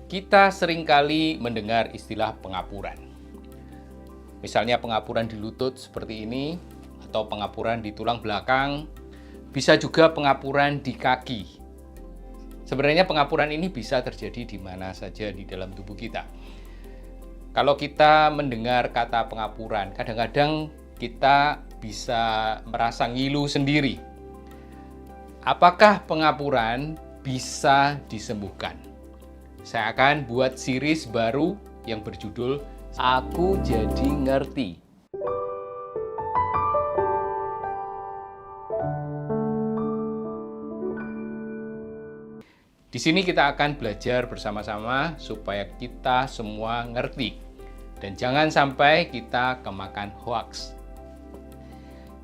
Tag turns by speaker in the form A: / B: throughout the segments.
A: Kita seringkali mendengar istilah pengapuran. Misalnya pengapuran di lutut seperti ini, atau pengapuran di tulang belakang, bisa juga pengapuran di kaki. Sebenarnya pengapuran ini bisa terjadi di mana saja di dalam tubuh kita. Kalau kita mendengar kata pengapuran, kadang-kadang kita bisa merasa ngilu sendiri. Apakah pengapuran bisa disembuhkan? Saya akan buat series baru yang berjudul Aku Jadi Ngerti. Di sini kita akan belajar bersama-sama supaya kita semua ngerti dan jangan sampai kita kemakan hoaks.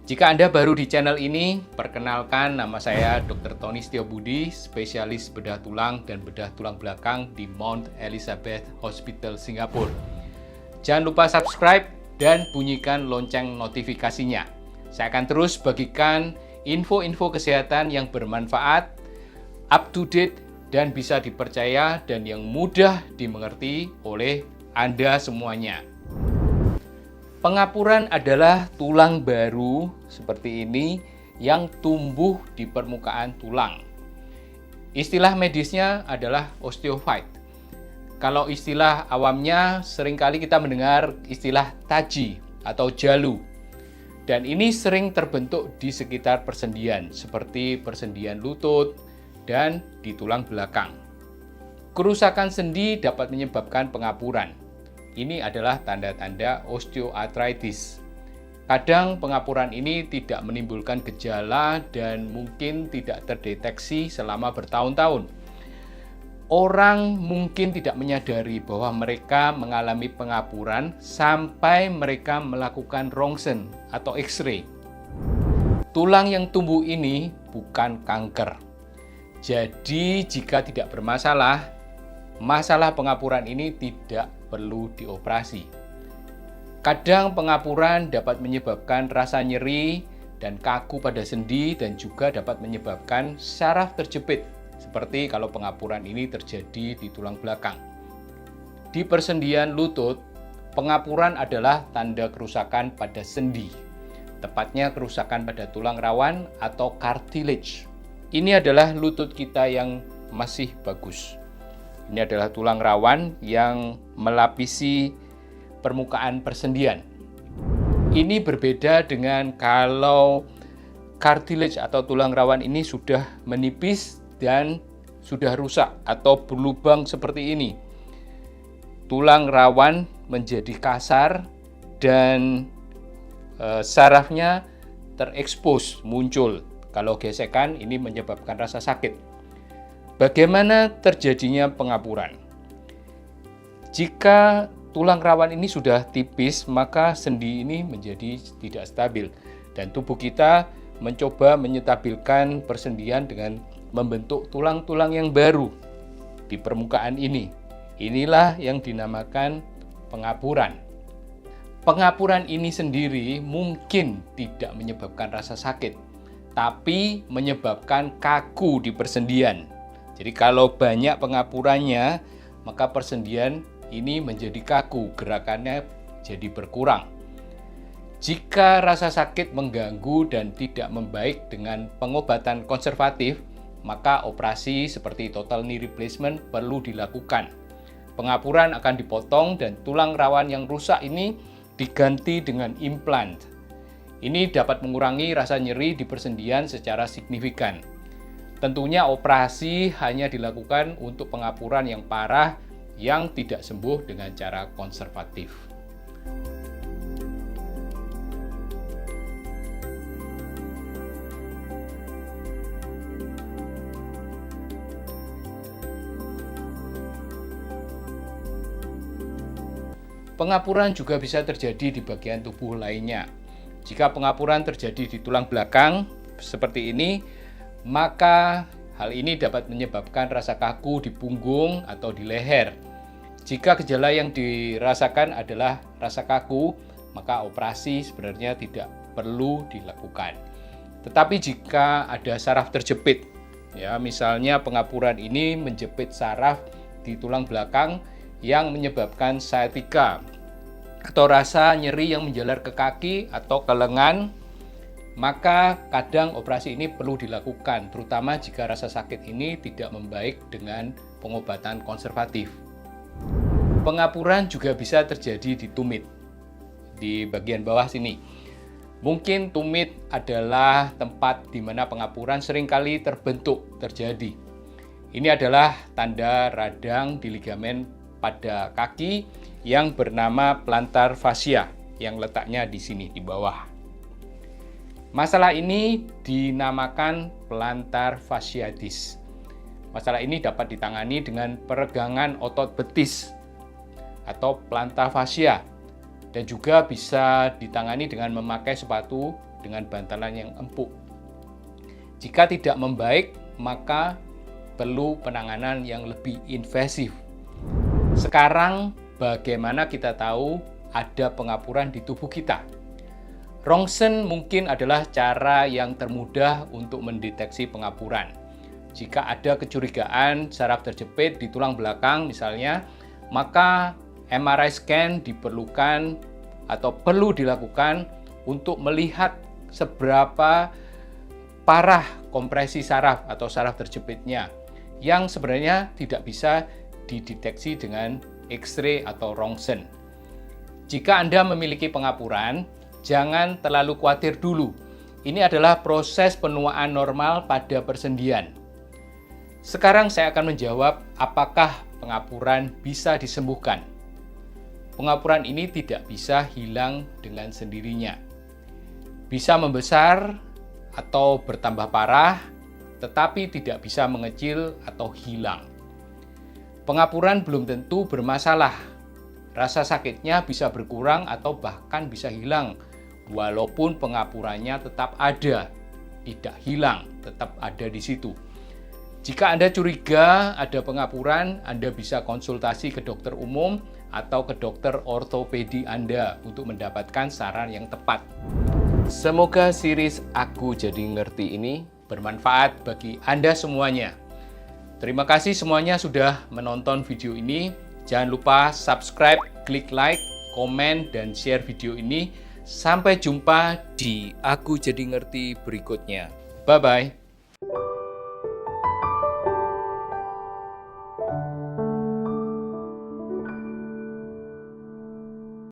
A: Jika Anda baru di channel ini, perkenalkan nama saya Dr. Tony Setiobudi, spesialis bedah tulang dan bedah tulang belakang di Mount Elizabeth Hospital, Singapura. Jangan lupa subscribe dan bunyikan lonceng notifikasinya. Saya akan terus bagikan info-info kesehatan yang bermanfaat, up to date, dan bisa dipercaya dan yang mudah dimengerti oleh Anda semuanya. Pengapuran adalah tulang baru seperti ini yang tumbuh di permukaan tulang. Istilah medisnya adalah osteophyte. Kalau istilah awamnya seringkali kita mendengar istilah taji atau jalu. Dan ini sering terbentuk di sekitar persendian seperti persendian lutut dan di tulang belakang. Kerusakan sendi dapat menyebabkan pengapuran. Ini adalah tanda-tanda osteoartritis. Kadang pengapuran ini tidak menimbulkan gejala dan mungkin tidak terdeteksi selama bertahun-tahun. Orang mungkin tidak menyadari bahwa mereka mengalami pengapuran sampai mereka melakukan rongsen atau X-ray. Tulang yang tumbuh ini bukan kanker. Jadi jika tidak bermasalah, masalah pengapuran ini tidak perlu dioperasi. Kadang pengapuran dapat menyebabkan rasa nyeri dan kaku pada sendi dan juga dapat menyebabkan syaraf terjepit, seperti kalau pengapuran ini terjadi di tulang belakang. Di persendian lutut, pengapuran adalah tanda kerusakan pada sendi, tepatnya kerusakan pada tulang rawan atau cartilage. Ini adalah lutut kita yang masih bagus. Ini adalah tulang rawan yang melapisi permukaan persendian. Ini berbeda dengan kalau cartilage atau tulang rawan ini sudah menipis dan sudah rusak atau berlubang seperti ini. Tulang rawan menjadi kasar dan sarafnya terekspos, muncul. Kalau gesekan ini menyebabkan rasa sakit. Bagaimana terjadinya pengapuran? Jika tulang rawan ini sudah tipis, maka sendi ini menjadi tidak stabil dan tubuh kita mencoba menyetabilkan persendian dengan membentuk tulang-tulang yang baru di permukaan ini. Inilah yang dinamakan pengapuran. Pengapuran ini sendiri mungkin tidak menyebabkan rasa sakit, tapi menyebabkan kaku di persendian. Jadi kalau banyak pengapurannya, maka persendian ini menjadi kaku, gerakannya jadi berkurang. Jika rasa sakit mengganggu dan tidak membaik dengan pengobatan konservatif, maka operasi seperti total knee replacement perlu dilakukan. Pengapuran akan dipotong dan tulang rawan yang rusak ini diganti dengan implant. Ini dapat mengurangi rasa nyeri di persendian secara signifikan. Tentunya operasi hanya dilakukan untuk pengapuran yang parah yang tidak sembuh dengan cara konservatif. Pengapuran juga bisa terjadi di bagian tubuh lainnya. Jika pengapuran terjadi di tulang belakang seperti ini, maka hal ini dapat menyebabkan rasa kaku di punggung atau di leher. Jika gejala yang dirasakan adalah rasa kaku, maka operasi sebenarnya tidak perlu dilakukan. Tetapi jika ada saraf terjepit, ya misalnya pengapuran ini menjepit saraf di tulang belakang yang menyebabkan sciatica atau rasa nyeri yang menjalar ke kaki atau ke lengan, maka kadang operasi ini perlu dilakukan, terutama jika rasa sakit ini tidak membaik dengan pengobatan konservatif. Pengapuran juga bisa terjadi di tumit, di bagian bawah sini. Mungkin tumit adalah tempat di mana pengapuran seringkali terjadi. Ini adalah tanda radang di ligamen pada kaki yang bernama plantar fascia yang letaknya di sini di bawah. Masalah ini dinamakan plantar fasciitis. Masalah ini dapat ditangani dengan peregangan otot betis atau plantar fascia dan juga bisa ditangani dengan memakai sepatu dengan bantalan yang empuk. Jika tidak membaik, maka perlu penanganan yang lebih invasif. Sekarang, bagaimana kita tahu ada pengapuran di tubuh kita? Rongsen mungkin adalah cara yang termudah untuk mendeteksi pengapuran. Jika ada kecurigaan saraf terjepit di tulang belakang misalnya, maka MRI scan diperlukan atau perlu dilakukan untuk melihat seberapa parah kompresi saraf atau saraf terjepitnya, yang sebenarnya tidak bisa dideteksi dengan X-ray atau rongsen. Jika Anda memiliki pengapuran, jangan terlalu khawatir dulu. Ini adalah proses penuaan normal pada persendian. Sekarang saya akan menjawab apakah pengapuran bisa disembuhkan. Pengapuran ini tidak bisa hilang dengan sendirinya. Bisa membesar atau bertambah parah, tetapi tidak bisa mengecil atau hilang. Pengapuran belum tentu bermasalah. Rasa sakitnya bisa berkurang atau bahkan bisa hilang, walaupun pengapurannya tetap ada, tidak hilang, tetap ada di situ. Jika Anda curiga ada pengapuran, Anda bisa konsultasi ke dokter umum atau ke dokter ortopedi Anda untuk mendapatkan saran yang tepat. Semoga series Aku Jadi Ngerti ini bermanfaat bagi Anda semuanya. Terima kasih semuanya sudah menonton video ini. Jangan lupa subscribe, klik like, komen, dan share video ini. Sampai jumpa di Aku Jadi Ngerti berikutnya. Bye-bye.